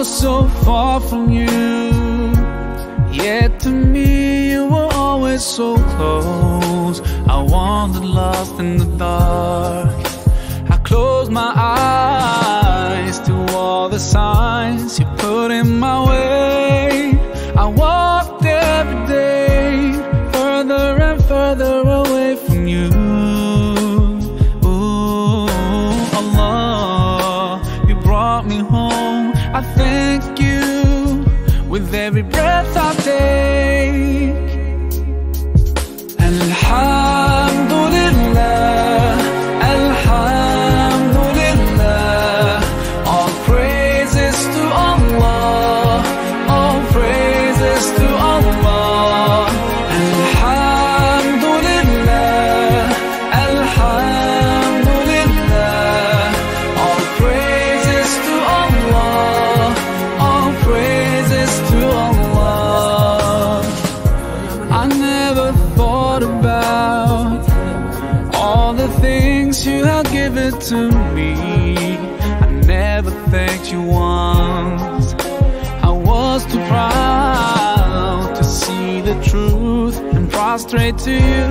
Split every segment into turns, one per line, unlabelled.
So far from you, yet to me you were always so close. I wandered lost in the dark. I closed my eyes to all the signs you put in my way. I walked every day further and further away from you. Ooh, Allah, you brought me home. I thank you with every breath I take. Alhamdulillah, Alhamdulillah. All praises to Allah, all praises to Allah. Alhamdulillah, Alhamdulillah. All praises to Allah, all praises to Allah. I never thought about all the things you have given to me. I never thanked you once. I was too proud to see the truth and prostrate to you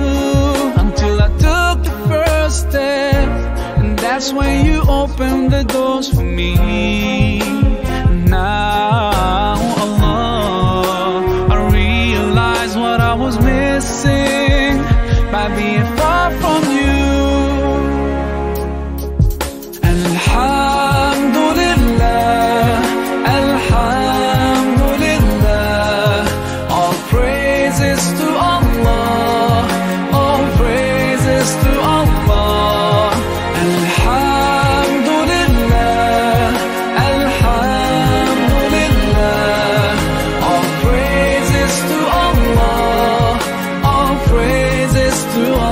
until I took the first step, and that's when you opened the doors for me. Now, Allah, I realize what I was missing by being far from you. Alhamdulillah, Alhamdulillah. All praises to Allah, all praises to Allah. Alhamdulillah, Alhamdulillah. All praises to Allah, all praises to Allah.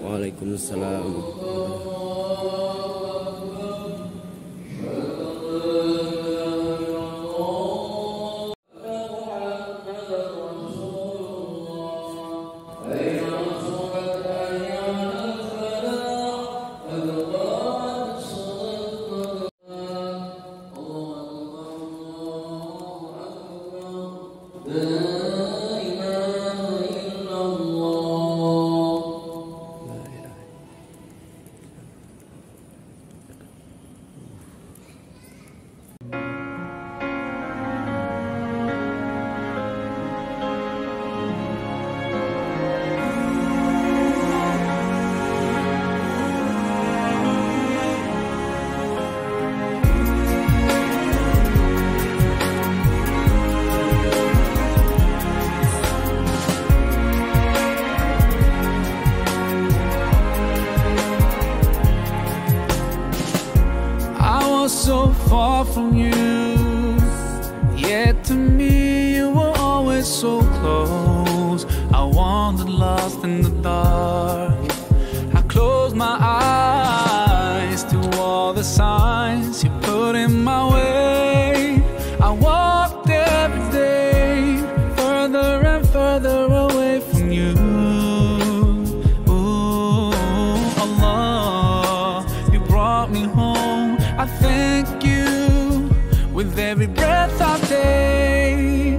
Waalaikumsalam.
far from you, yet to me you were always so close. I wandered lost in the dark. I closed my eyes to all the signs you put in my way. I walked every day further and further away from you. Ooh, Allah, you brought me home. I thank you with every breath I take.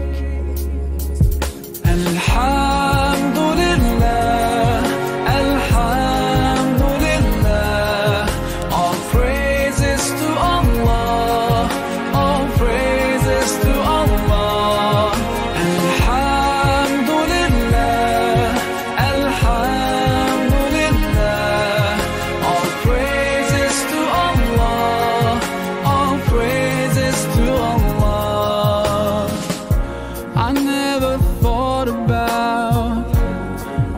Alhamdulillah, Alhamdulillah, all praises to Allah, all praises to Allah. Alhamdulillah, Alhamdulillah, all praises to Allah, all praises to Allah. I never thought about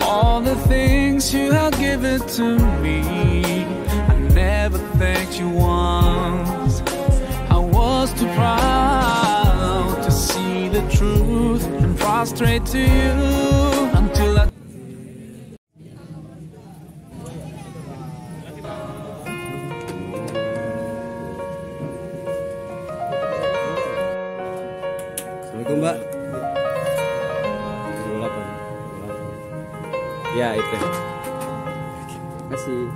all the things you have given to me. I never thanked you once. I was too proud to see the truth and prostrate to you until I
Assalamualaikum Mbak. 28. Ya itu. Terima kasih.